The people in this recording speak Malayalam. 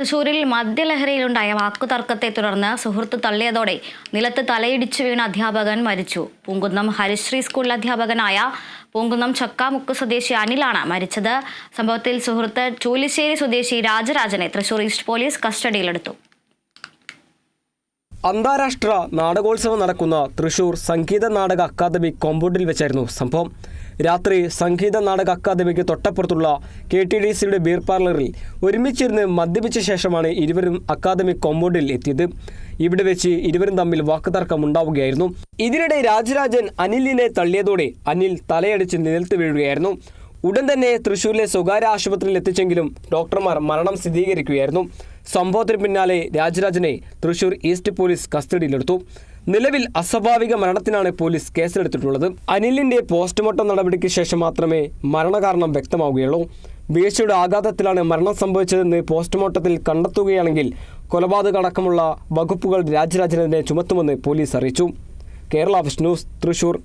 തൃശൂരിൽ മദ്യലഹരിയിലുണ്ടായ വാക്കുതർക്കത്തെ തുടർന്ന് സുഹൃത്ത് തള്ളിയതോടെ നിലത്ത് തലയിടിച്ചു വീണ അധ്യാപകൻ മരിച്ചു. പൂങ്കുന്നം ഹരിശ്രീ സ്കൂളിലെ അധ്യാപകനായ പൂങ്കുന്നം ചക്കാമുക്ക് സ്വദേശി അനിലാണ് മരിച്ചത്. സംഭവത്തിൽ സുഹൃത്ത് ചൂലിശ്ശേരി സ്വദേശി രാജരാജനെ തൃശൂർ ഈസ്റ്റ് പോലീസ് കസ്റ്റഡിയിലെടുത്തു. അന്താരാഷ്ട്ര നാടകോത്സവം നടക്കുന്ന തൃശൂർ സംഗീത നാടക അക്കാദമി കോമ്പൗണ്ടിൽ വെച്ചായിരുന്നു സംഭവം. രാത്രി സംഗീത നാടക അക്കാദമിക്ക് തൊട്ടപ്പുറത്തുള്ള KTDCയുടെ ബീർ പാർലറിൽ ഒരുമിച്ചിരുന്ന് മദ്യപിച്ച ശേഷമാണ് ഇരുവരും അക്കാദമി കോമ്പൗണ്ടിൽ എത്തിയത്. ഇവിടെ വെച്ച് ഇരുവരും തമ്മിൽ വാക്കുതർക്കമുണ്ടാവുകയായിരുന്നു. ഇതിനിടെ രാജരാജൻ അനിലിനെ തള്ളിയതോടെ അനിൽ തലയടിച്ച് നിലത്ത് വീഴുകയായിരുന്നു. ഉടൻ തന്നെ തൃശൂരിലെ സ്വകാര്യ ആശുപത്രിയിൽ എത്തിച്ചെങ്കിലും ഡോക്ടർമാർ മരണം സ്ഥിരീകരിക്കുകയായിരുന്നു. സംഭവത്തിന് പിന്നാലെ രാജരാജനെ തൃശൂർ ഈസ്റ്റ് പോലീസ് കസ്റ്റഡിയിലെടുത്തു. നിലവിൽ അസ്വാഭാവിക മരണത്തിനാണ് പോലീസ് കേസെടുത്തിട്ടുള്ളത്. അനിലിന്റെ പോസ്റ്റ്മോർട്ടം നടപടിക്ക് ശേഷം മാത്രമേ മരണകാരണം വ്യക്തമാവുകയുള്ളൂ. വീഴ്ചയുടെ ആഘാതത്തിലാണ് മരണം സംഭവിച്ചതെന്ന് പോസ്റ്റ്മോർട്ടത്തിൽ കണ്ടെത്തുകയാണെങ്കിൽ കൊലപാതക അടക്കമുള്ള വകുപ്പുകൾ രാജരാജനെതിരെ ചുമത്തുമെന്ന് പോലീസ് അറിയിച്ചു. Kerala vision news, Thrissur.